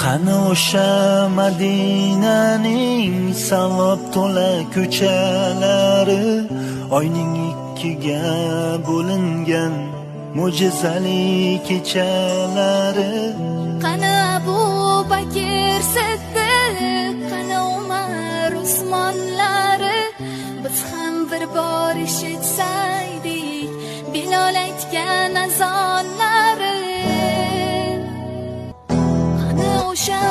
Qani o'sha Madinaning savob to'la ko'chalari, oyning ikkiga bo'lingan mo'jizali kechalari. Qani Abu Bakr Siddiq, qani Umar Usmonlari, biz ham bir bor eshitsaydik Bilol aytgan azonlari. Qani o'sha